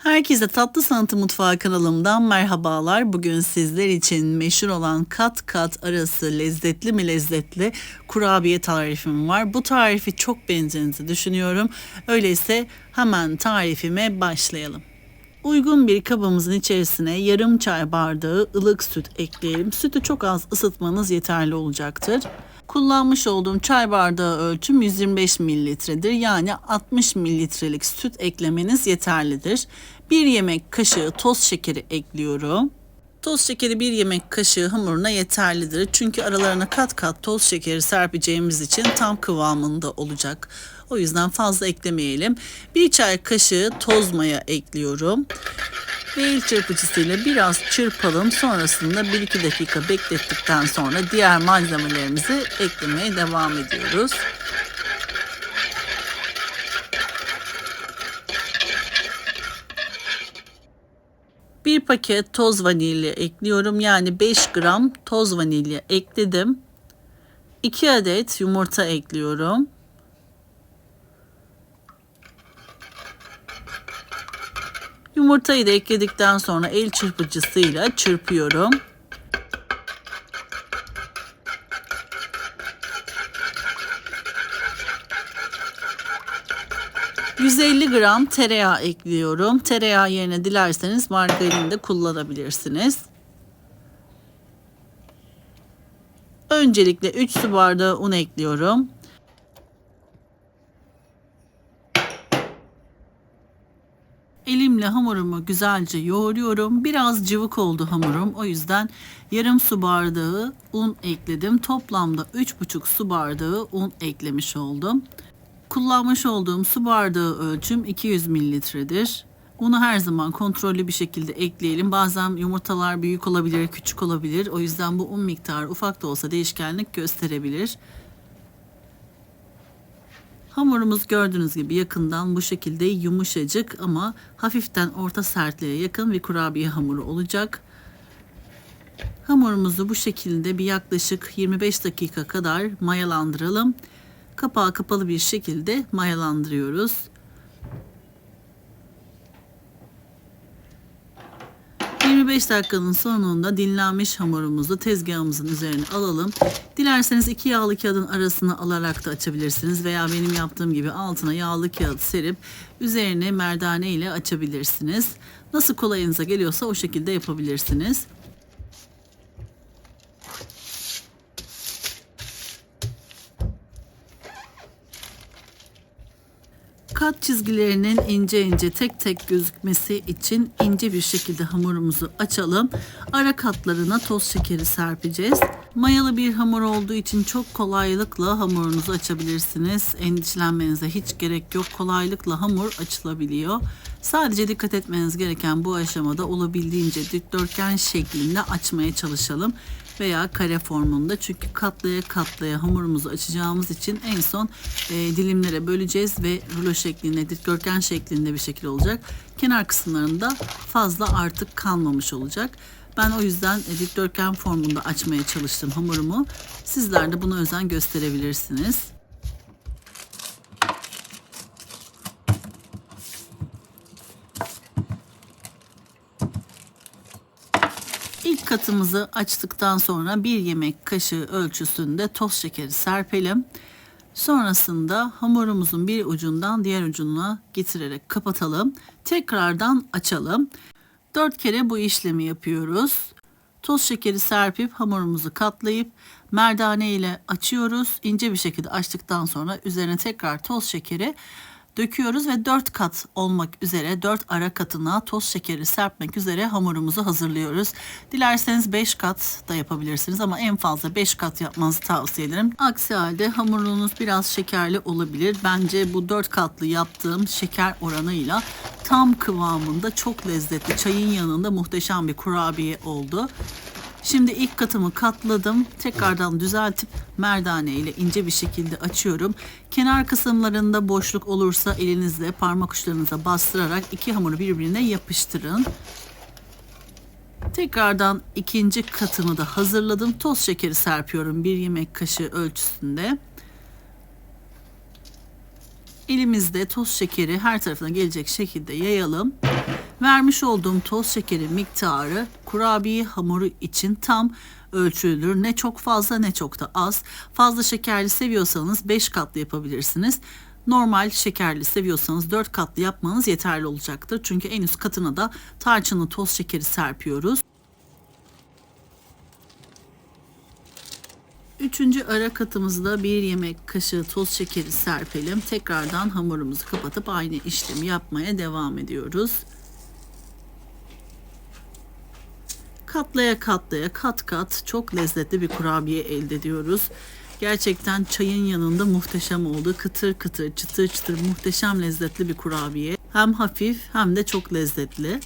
Herkese Tatlı Sanatı Mutfağı kanalımdan merhabalar. Bugün sizler için meşhur olan kat kat arası lezzetli mi lezzetli kurabiye tarifim var. Bu tarifi çok beğeneceğinizi düşünüyorum. Öyleyse hemen tarifime başlayalım. Uygun bir kabımızın içerisine yarım çay bardağı ılık süt ekleyelim. Sütü çok az ısıtmanız yeterli olacaktır. Kullanmış olduğum çay bardağı ölçüm 125 mililitredir. Yani 60 mililitrelik süt eklemeniz yeterlidir. 1 yemek kaşığı toz şekeri ekliyorum. Toz şekeri 1 yemek kaşığı hamuruna yeterlidir. Çünkü aralarına kat kat toz şekeri serpeceğimiz için tam kıvamında olacak. O yüzden fazla eklemeyelim. 1 çay kaşığı toz maya ekliyorum. Ve el çırpıcısıyla biraz çırpalım. Sonrasında 1-2 dakika beklettikten sonra diğer malzemelerimizi eklemeye devam ediyoruz. Bir paket toz vanilya ekliyorum. Yani 5 gram toz vanilya ekledim. 2 adet yumurta ekliyorum. Yumurtayı da ekledikten sonra el çırpıcısıyla çırpıyorum. ...150 gram tereyağı ekliyorum. Tereyağı yerine dilerseniz margarin de kullanabilirsiniz. Öncelikle 3 su bardağı un ekliyorum. Elimle hamurumu güzelce yoğuruyorum. Biraz cıvık oldu hamurum. O yüzden yarım su bardağı un ekledim. Toplamda 3,5 su bardağı un eklemiş oldum. Kullanmış olduğum su bardağı ölçüm 200 mililitredir. Unu her zaman kontrollü bir şekilde ekleyelim. Bazen yumurtalar büyük olabilir, küçük olabilir. O yüzden bu un miktarı ufak da olsa değişkenlik gösterebilir. Hamurumuz gördüğünüz gibi yakından bu şekilde yumuşacık ama hafiften orta sertliğe yakın bir kurabiye hamuru olacak. Hamurumuzu bu şekilde bir yaklaşık 25 dakika kadar mayalandıralım. Kapağı kapalı bir şekilde mayalandırıyoruz. ...25 dakikanın sonunda dinlenmiş hamurumuzu tezgahımızın üzerine alalım. Dilerseniz 2 yağlı kağıdın arasına alarak da açabilirsiniz. Veya benim yaptığım gibi altına yağlı kağıt serip üzerine merdane ile açabilirsiniz. Nasıl kolayınıza geliyorsa o şekilde yapabilirsiniz. Kat çizgilerinin ince ince tek tek gözükmesi için ince bir şekilde hamurumuzu açalım. Ara katlarına toz şekeri serpeceğiz. Mayalı bir hamur olduğu için çok kolaylıkla hamurunuzu açabilirsiniz. Endişelenmenize hiç gerek yok. Kolaylıkla hamur açılabiliyor. Sadece dikkat etmeniz gereken bu aşamada olabildiğince dikdörtgen şeklinde açmaya çalışalım. Veya kare formunda, çünkü katlaya katlaya hamurumuzu açacağımız için en son dilimlere böleceğiz ve rulo şeklinde, dikdörtgen şeklinde bir şekil olacak. Kenar kısımlarında fazla artık kalmamış olacak. Ben o yüzden dikdörtgen formunda açmaya çalıştım hamurumu. Sizler de buna özen gösterebilirsiniz. İlk katımızı açtıktan sonra 1 yemek kaşığı ölçüsünde toz şekeri serpelim. Sonrasında hamurumuzun bir ucundan diğer ucuna getirerek kapatalım. Tekrardan açalım. 4 kere bu işlemi yapıyoruz. Toz şekeri serpip hamurumuzu katlayıp merdane ile açıyoruz. İnce bir şekilde açtıktan sonra üzerine tekrar toz şekeri döküyoruz ve 4 kat olmak üzere 4 ara katına toz şekeri serpmek üzere hamurumuzu hazırlıyoruz. Dilerseniz 5 kat da yapabilirsiniz ama en fazla 5 kat yapmanızı tavsiye ederim. Aksi halde hamurunuz biraz şekerli olabilir. Bence bu 4 katlı yaptığım şeker oranıyla tam kıvamında çok lezzetli, çayın yanında muhteşem bir kurabiye oldu. Şimdi ilk katımı katladım. Tekrardan düzeltip merdane ile ince bir şekilde açıyorum. Kenar kısımlarında boşluk olursa elinizle parmak uçlarınıza bastırarak iki hamuru birbirine yapıştırın. Tekrardan ikinci katımı da hazırladım. Toz şekeri serpiyorum 1 yemek kaşığı ölçüsünde. Elimizde toz şekeri her tarafına gelecek şekilde yayalım. Vermiş olduğum toz şekeri miktarı kurabiye hamuru için tam ölçülüdür. Ne çok fazla ne çok da az. Fazla şekerli seviyorsanız 5 katlı yapabilirsiniz. Normal şekerli seviyorsanız 4 katlı yapmanız yeterli olacaktır. Çünkü en üst katına da tarçınlı toz şekeri serpiyoruz. Üçüncü ara katımızda 1 yemek kaşığı toz şekeri serpelim. Tekrardan hamurumuzu kapatıp aynı işlemi yapmaya devam ediyoruz. Katlaya katlaya kat kat çok lezzetli bir kurabiye elde ediyoruz. Gerçekten çayın yanında muhteşem oldu. Kıtır kıtır, çıtır çıtır muhteşem lezzetli bir kurabiye. Hem hafif hem de çok lezzetli.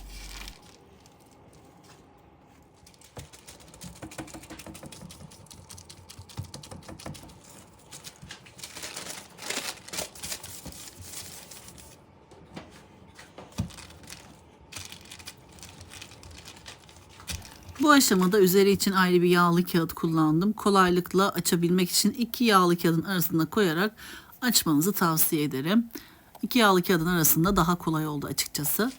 Bu aşamada üzeri için ayrı bir yağlı kağıt kullandım. Kolaylıkla açabilmek için 2 yağlı kağıdın arasına koyarak açmanızı tavsiye ederim. 2 yağlı kağıdın arasında daha kolay oldu açıkçası.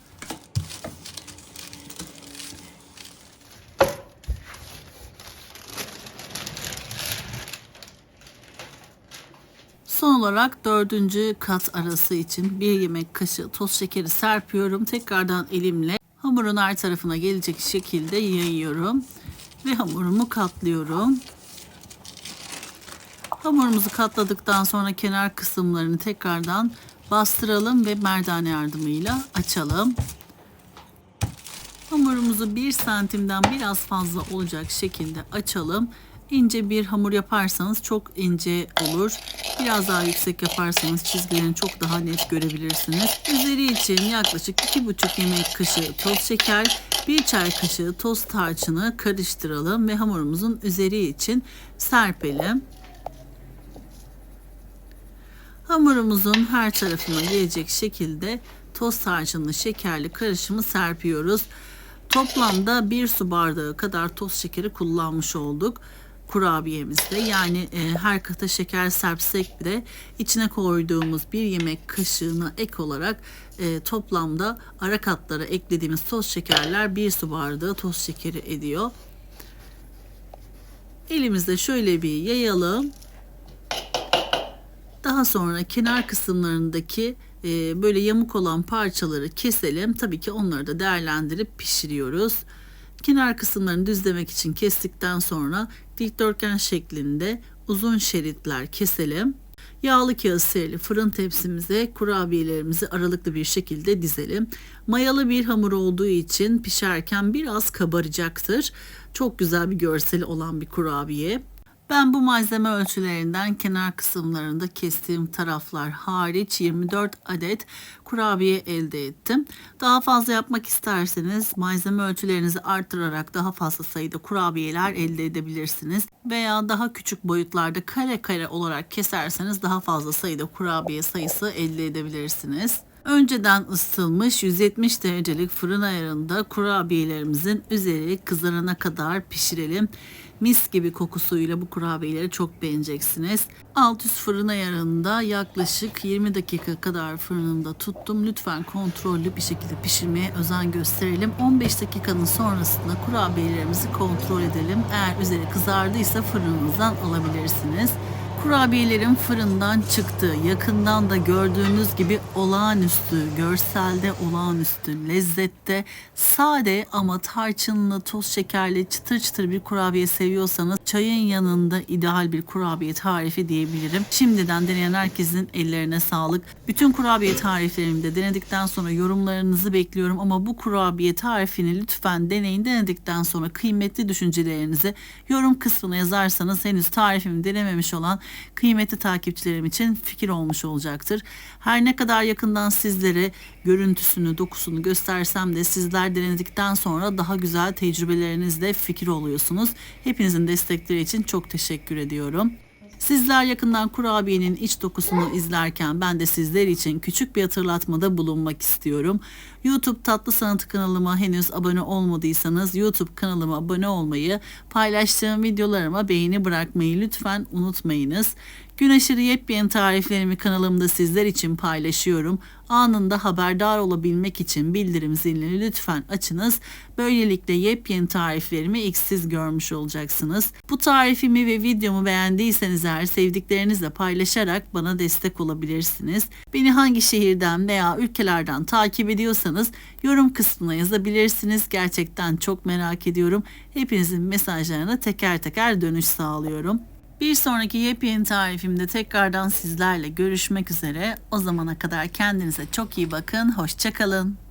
Son olarak 4. kat arası için 1 yemek kaşığı toz şekeri serpiyorum. Tekrardan elimle hamurun her tarafına gelecek şekilde yayıyorum ve hamurumu katlıyorum. Hamurumuzu katladıktan sonra kenar kısımlarını tekrardan bastıralım ve merdane yardımıyla açalım. Hamurumuzu 1 santimden biraz fazla olacak şekilde açalım. İnce bir hamur yaparsanız çok ince olur. Biraz daha yüksek yaparsanız çizgilerini çok daha net görebilirsiniz. Üzeri için yaklaşık 2,5 yemek kaşığı toz şeker, 1 çay kaşığı toz tarçını karıştıralım ve hamurumuzun üzeri için serpelim. Hamurumuzun her tarafına gelecek şekilde toz tarçınlı şekerli karışımı serpiyoruz. Toplamda 1 su bardağı kadar toz şekeri kullanmış olduk kurabiyemizde. Yani her kata şeker serpsek de içine koyduğumuz 1 yemek kaşığına ek olarak toplamda ara katlara eklediğimiz toz şekerler 1 su bardağı toz şekeri ediyor. Elimizde şöyle bir yayalım. Daha sonra kenar kısımlarındaki böyle yamuk olan parçaları keselim. Tabii ki onları da değerlendirip pişiriyoruz. Kenar kısımlarını düzlemek için kestikten sonra dikdörtgen şeklinde uzun şeritler keselim. Yağlı kağıt serili fırın tepsimize kurabiyelerimizi aralıklı bir şekilde dizelim. Mayalı bir hamur olduğu için pişerken biraz kabaracaktır. Çok güzel bir görseli olan bir kurabiye. Ben bu malzeme ölçülerinden kenar kısımlarında kestiğim taraflar hariç 24 adet kurabiye elde ettim. Daha fazla yapmak isterseniz malzeme ölçülerinizi artırarak daha fazla sayıda kurabiyeler elde edebilirsiniz. Veya daha küçük boyutlarda kare kare olarak keserseniz daha fazla sayıda kurabiye sayısı elde edebilirsiniz. Önceden ısıtılmış 170 derecelik fırın ayarında kurabiyelerimizin üzeri kızarana kadar pişirelim. Mis gibi kokusuyla bu kurabiyeleri çok beğeneceksiniz. Alt üst fırın ayarında yaklaşık 20 dakika kadar fırınında tuttum. Lütfen kontrollü bir şekilde pişirmeye özen gösterelim. 15 dakikanın sonrasında kurabiyelerimizi kontrol edelim. Eğer üzeri kızardıysa fırınınızdan alabilirsiniz. Kurabiyelerim fırından çıktı. Yakından da gördüğünüz gibi olağanüstü, görselde olağanüstü, lezzette sade ama tarçınlı, toz şekerli, çıtır çıtır bir kurabiye seviyorsanız çayın yanında ideal bir kurabiye tarifi diyebilirim. Şimdiden deneyen herkesin ellerine sağlık. Bütün kurabiye tariflerimi de denedikten sonra yorumlarınızı bekliyorum ama bu kurabiye tarifini lütfen deneyin. Denedikten sonra kıymetli düşüncelerinizi yorum kısmına yazarsanız henüz tarifimi denememiş olan kıymetli takipçilerim için fikir olmuş olacaktır. Her ne kadar yakından sizlere görüntüsünü, dokusunu göstersem de sizler denedikten sonra daha güzel tecrübelerinizle fikir oluyorsunuz. Hepinizin destekleri için çok teşekkür ediyorum. Sizler yakından kurabiyenin iç dokusunu izlerken ben de sizler için küçük bir hatırlatmada bulunmak istiyorum. YouTube Tatlı Sanatı kanalıma henüz abone olmadıysanız YouTube kanalıma abone olmayı, paylaştığım videolarıma beğeni bırakmayı lütfen unutmayınız. Gün aşırı yepyeni tariflerimi kanalımda sizler için paylaşıyorum. Anında haberdar olabilmek için bildirim zilini lütfen açınız. Böylelikle yepyeni tariflerimi ilk siz görmüş olacaksınız. Bu tarifimi ve videomu beğendiyseniz eğer sevdiklerinizle paylaşarak bana destek olabilirsiniz. Beni hangi şehirden veya ülkelerden takip ediyorsanız yorum kısmına yazabilirsiniz. Gerçekten çok merak ediyorum. Hepinizin mesajlarına teker teker dönüş sağlıyorum. Bir sonraki yepyeni tarifimde tekrardan sizlerle görüşmek üzere. O zamana kadar kendinize çok iyi bakın. Hoşça kalın.